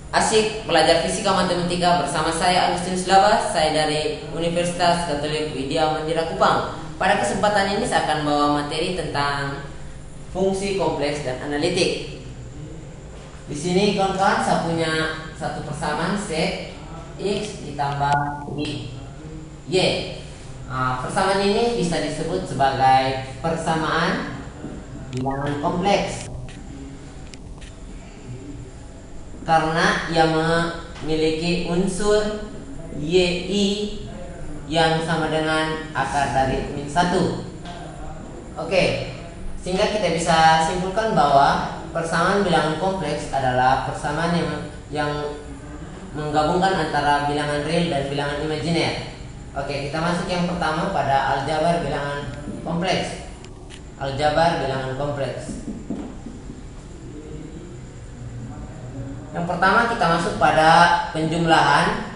Asik belajar fisika matematika bersama saya Agustinus Labas, saya dari Universitas Katolik Widya Mandira Kupang. Pada kesempatan ini saya akan bawa materi tentang fungsi kompleks dan analitik. Di sini kawan-kawan saya punya satu persamaan sek X ditambah Y. Persamaan ini bisa disebut sebagai persamaan bilangan kompleks karena ia memiliki unsur YI yang sama dengan akar dari min 1. Oke, sehingga kita bisa simpulkan bahwa persamaan bilangan kompleks adalah persamaan yang menggabungkan antara bilangan real dan bilangan imajiner. Oke, kita masuk yang pertama pada aljabar bilangan kompleks. Aljabar bilangan kompleks. Yang pertama kita masuk pada penjumlahan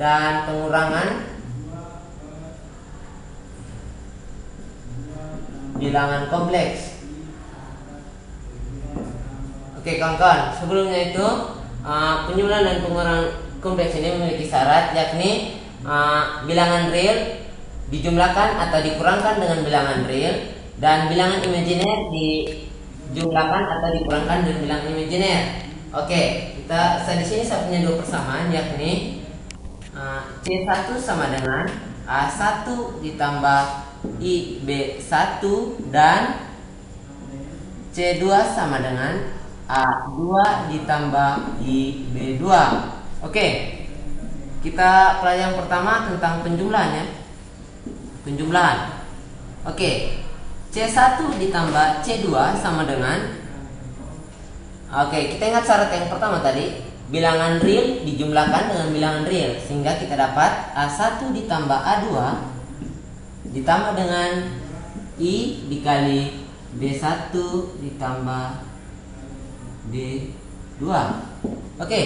dan pengurangan bilangan kompleks. Oke kawan-kawan, sebelumnya itu penjumlahan dan pengurangan kompleks ini memiliki syarat, yakni bilangan real dijumlahkan atau dikurangkan dengan bilangan real, dan bilangan imajiner dijumlahkan atau dikurangkan dengan bilangan imajiner. Oke, di sini saya punya dua persamaan, yakni C1 sama dengan A1 ditambah IB1 dan C2 sama dengan A2 ditambah IB2. Oke, kita pelajari yang pertama tentang penjumlahannya. Penjumlahan. Oke, C1 ditambah C2 sama dengan, kita ingat syarat yang pertama tadi, bilangan real dijumlahkan dengan bilangan real, sehingga kita dapat A1 ditambah A2 ditambah dengan I dikali B1 ditambah B2. Oke,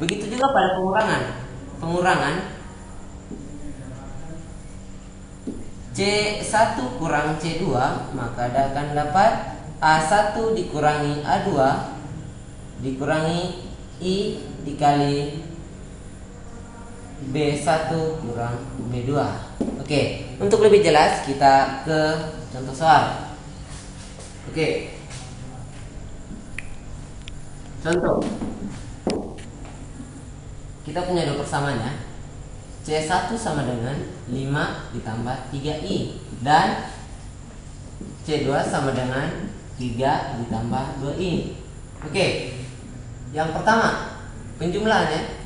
begitu juga pada pengurangan C1 kurang C2, maka akan dapat A1 dikurangi A2 dikurangi I dikali B1 kurang B2. Oke, untuk lebih jelas kita ke contoh soal. Oke, contoh. Kita punya dua persamaan ya. C1 sama dengan 5 ditambah 3I dan C2 sama dengan 3 ditambah 2I. Oke, yang pertama penjumlahannya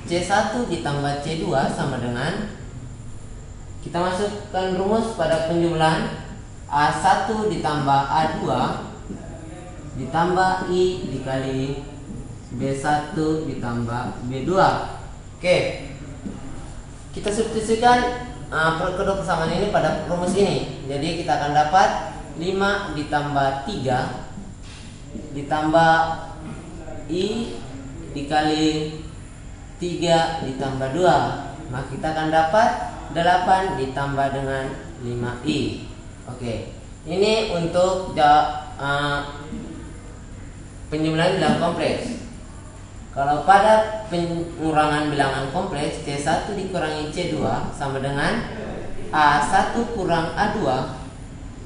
C1 ditambah C2 sama dengan, kita masukkan rumus pada penjumlahan A1 ditambah A2 ditambah I dikali B1 ditambah B2. Oke, kita substitusikan kedua persamaan ini pada rumus ini. Jadi kita akan dapat 5 ditambah 3 ditambah I dikali 3 ditambah 2. Maka kita akan dapat 8 ditambah dengan 5I. Oke, ini untuk penjumlahan bilangan kompleks. Kalau pada pengurangan bilangan kompleks, C1 dikurangi C2 sama dengan A1 kurang A2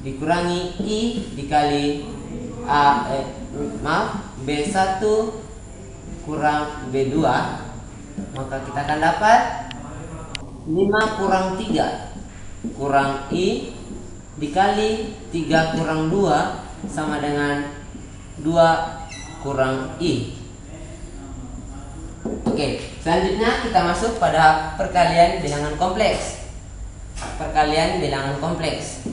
dikurangi I dikali B1 kurang B2. Maka kita akan dapat 5 kurang 3 kurang I dikali 3 kurang 2 sama dengan 2 kurang I. Oke, selanjutnya kita masuk pada perkalian bilangan kompleks. Perkalian bilangan kompleks.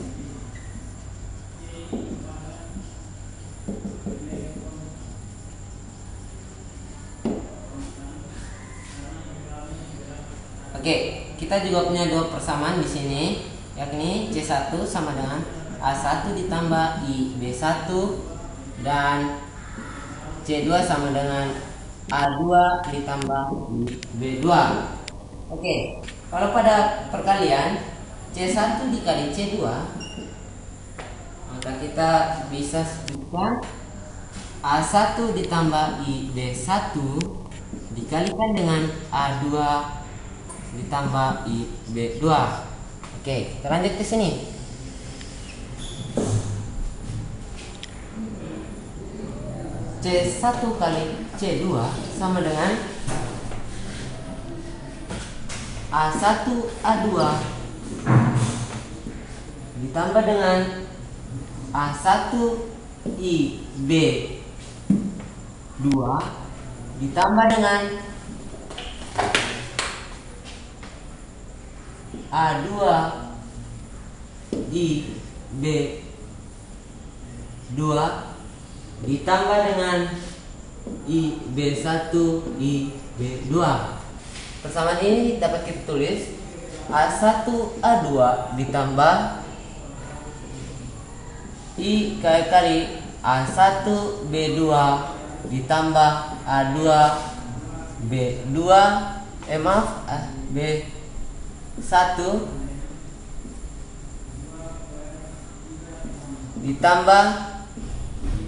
Oke, kita juga punya dua persamaan di sini, yakni C1 sama dengan A1 ditambah IB1 dan C2 sama dengan A2 ditambah B2. Oke, kalau pada perkalian C1 dikali C2, maka kita bisa sebutkan A1 ditambah IB1 dikalikan dengan A2 ditambah IB2. Oke, kita lanjut ke sini. C1 kali C2 sama dengan A1 A2 ditambah dengan A1 IB2 ditambah dengan A2 IB2 ditambah dengan IB1 IB2. Persamaan ini dapat kita tulis A1 A2 ditambah I kali A1 B2 ditambah A2 B2 B1 ditambah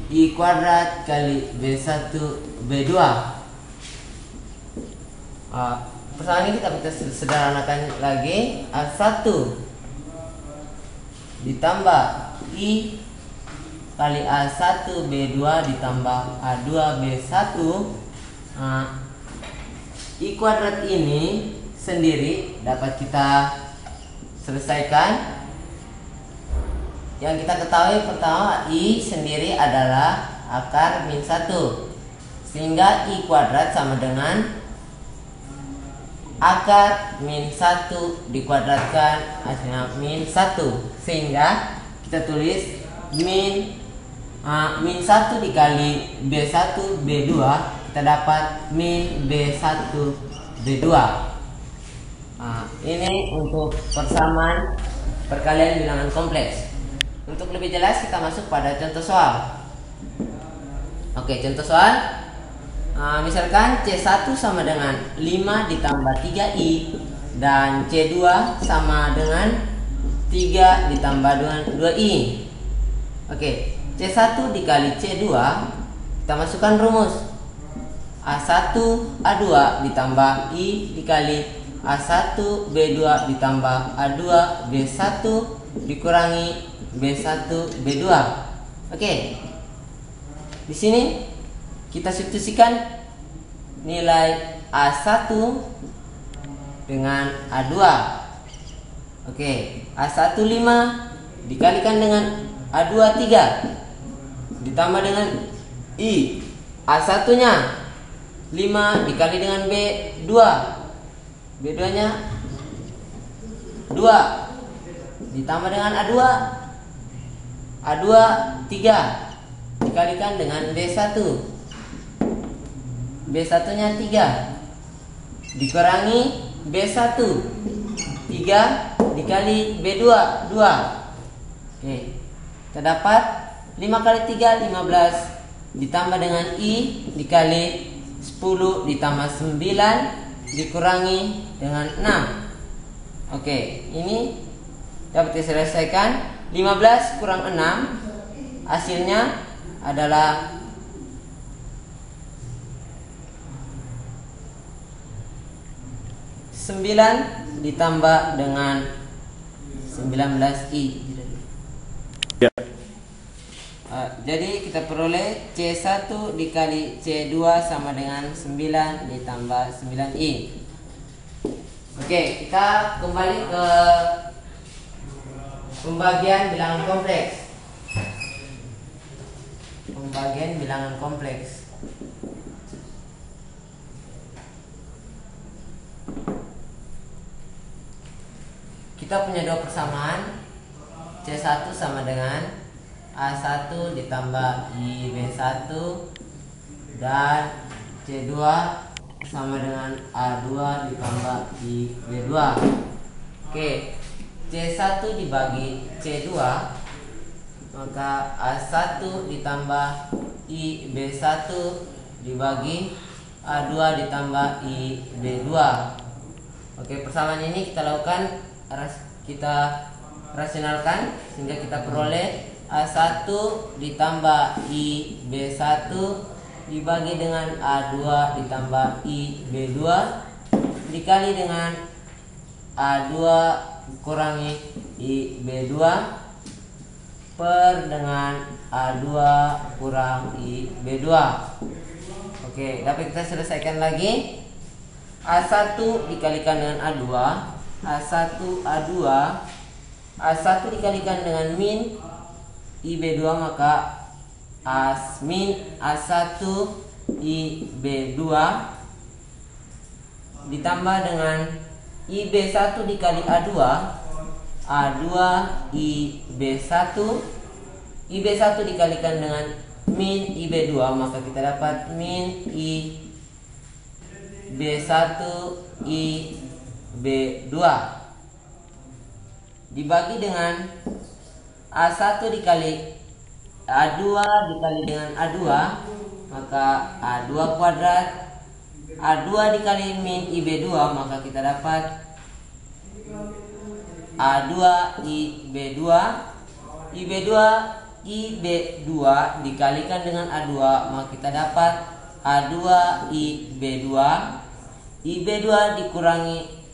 I kuadrat kali B1 B2. Persamaan ini kita sederhanakan lagi. A1 ditambah I kali A1 B2 ditambah A2 B1. I kuadrat ini sendiri dapat kita selesaikan. Yang kita ketahui pertama, I sendiri adalah akar min 1, sehingga I kuadrat sama dengan akar min 1 dikuadratkan hasilnya min 1, sehingga kita tulis min 1 dikali B1 B2, kita dapat min B1 B2. Ini untuk persamaan perkalian bilangan kompleks. Untuk lebih jelas kita masuk pada contoh soal. Oke, contoh soal. Misalkan C1 sama dengan 5 ditambah 3I dan C2 sama dengan 3 ditambah 2I. Oke, C1 dikali C2, kita masukkan rumus A1 A2 ditambah I dikali A1 B2 ditambah A2 B1 dikurangi B1 B2. Oke. Di sini kita substitusikan nilai A1 dengan A2. Oke, A1 5 dikalikan dengan A2 3 ditambah dengan I. A1 nya 5 dikali dengan B2. B2 nya 2 ditambah dengan A2. A2 3 dikalikan dengan B1. B1 nya 3 dikurangi B1. 3 dikali B2 2. Oke, kita dapat 5 kali 3 15 ditambah dengan I dikali 10 ditambah 9 dikurangi dengan 6. Oke, ini dapat diselesaikan. 15 kurang 6 hasilnya adalah 9 ditambah dengan 19I. Jadi kita peroleh C1 dikali C2 sama dengan 9 ditambah 9I. Oke, kita kembali ke pembagian bilangan kompleks. Pembagian bilangan kompleks. Kita punya dua persamaan. C1 sama dengan A1 ditambah IB1 dan C2 sama dengan A2 ditambah IB2. Oke. C1 dibagi C2, maka A1 ditambah IB1 dibagi A2 ditambah IB2. Oke, persamaan ini kita lakukan, kita rasionalkan sehingga kita peroleh A1 ditambah IB1 dibagi dengan A2 ditambah IB2 dikali dengan A2 kurangi IB2 per dengan A2 kurang IB2. Oke, dapat kita selesaikan lagi. A1 dikalikan dengan A2, A1 A2, A1 dikalikan dengan min IB2 maka min A1 IB2 ditambah dengan IB1 dikali A2, A2 IB1, IB1 dikalikan dengan min IB2 maka kita dapat min IB1 IB2 dibagi dengan A1 dikali A2 dikali dengan A2 maka A2 kuadrat, A2 dikali min IB2 maka kita dapat A2 IB2, IB2 IB2 dikalikan dengan A2 maka kita dapat A2 IB2, IB2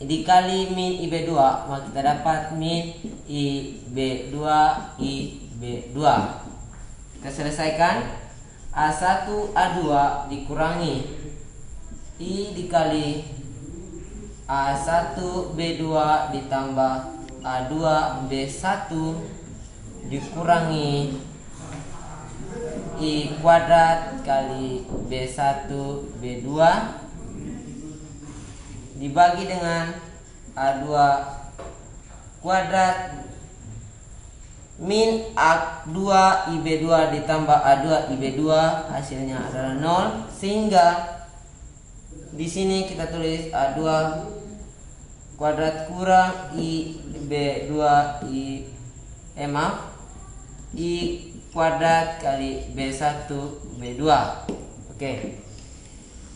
dikali min IB2 maka kita dapat min IB2 IB2. Kita selesaikan. A1 A2 dikurangi I dikali A1 B2 ditambah A2 B1 dikurangi I kuadrat kali B1 B2 dibagi dengan A2 kuadrat min A2 IB2 ditambah A2 IB2 hasilnya adalah 0 sehingga di sini kita tulis A2 kuadrat kurang IB2 I kuadrat kali B1 B2. Oke.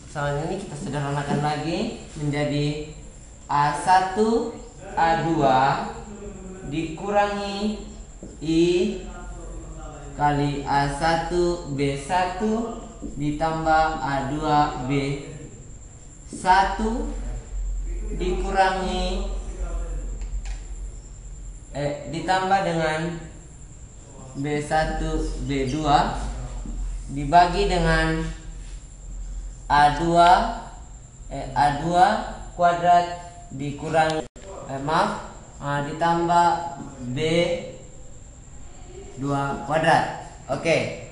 Selanjutnya ini kita sederhanakan lagi menjadi A1 A2 dikurangi I kali A1 B1 ditambah A2 B1 dikurangi ditambah dengan B1 B2 dibagi dengan A2 kuadrat dikurangi ditambah B2 kuadrat. Oke.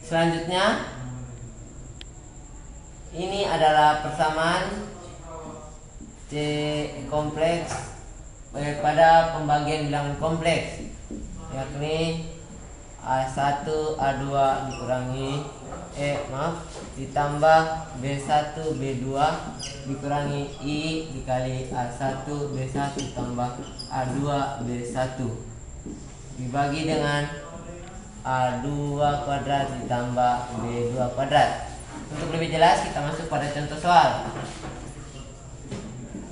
Selanjutnya ini adalah persamaan C kompleks pada pembagian bilangan kompleks, yakni A1 A2 dikurangi ditambah B1 B2 dikurangi I dikali A1 B1 tambah A2 B1 dibagi dengan A2 kuadrat ditambah B2 kuadrat. Untuk lebih jelas kita masuk pada contoh soal.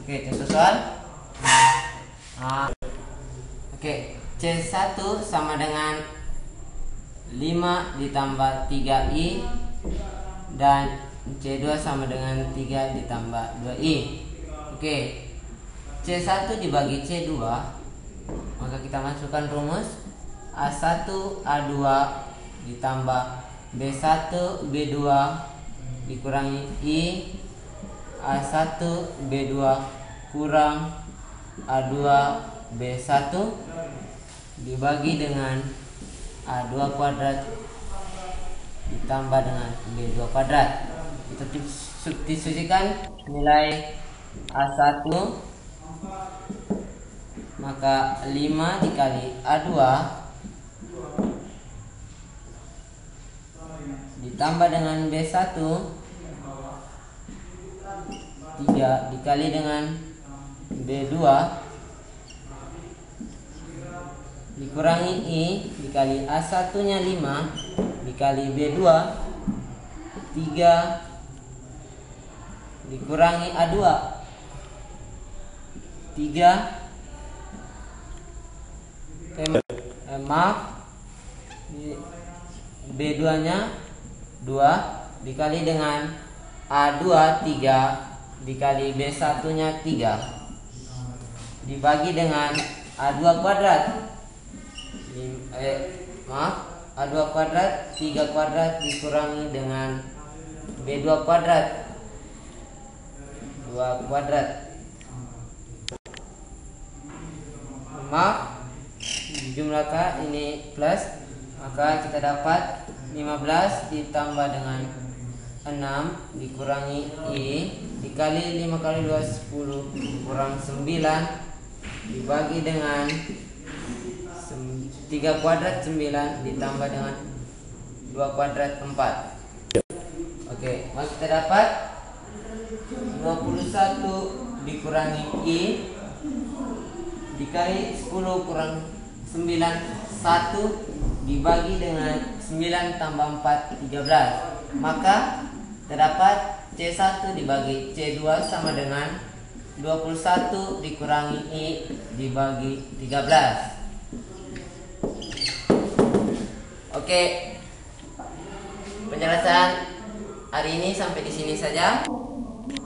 Oke, contoh soal. Oke, C1 sama dengan 5 ditambah 3I dan C2 sama dengan 3 ditambah 2I. Oke, C1 dibagi C2 maka kita masukkan rumus A1 A2 ditambah B1 B2 dikurangi I A1 B2 kurang A2 B1 dibagi dengan A2 kuadrat ditambah dengan B2 kuadrat. Kita substitusikan nilai A1 maka 5 dikali A2 ditambah dengan B1 3 dikali dengan B2 dikurangi I dikali A1 nya 5 dikali B2 3 dikurangi A2 3 maaf B2 nya 2 dikali dengan A2 3 dikali B1 nya 3 dibagi dengan A2 kuadrat. A2 kuadrat 3 kuadrat dikurangi dengan B2 kuadrat 2 kuadrat. Jumlahkan ini plus, maka kita dapat 15 ditambah dengan 6 dikurangi I dikali 5 kali 2 10 kurang 9 dibagi dengan 3 kuadrat 9 ditambah dengan 2 kuadrat 4. Oke, maka kita dapat 21 dikurangi I dikali 10 kurang 9 1 dibagi dengan 9 tambah 4 13. Maka terdapat C1 dibagi C2 sama dengan 21 dikurangi I dibagi 13. Oke, penjelasan hari ini sampai di sini saja.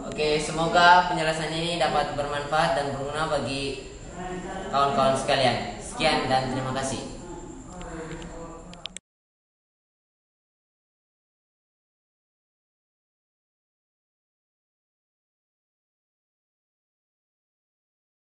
Oke, semoga penjelasan ini dapat bermanfaat dan berguna bagi kawan-kawan sekalian. Sekian dan terima kasih.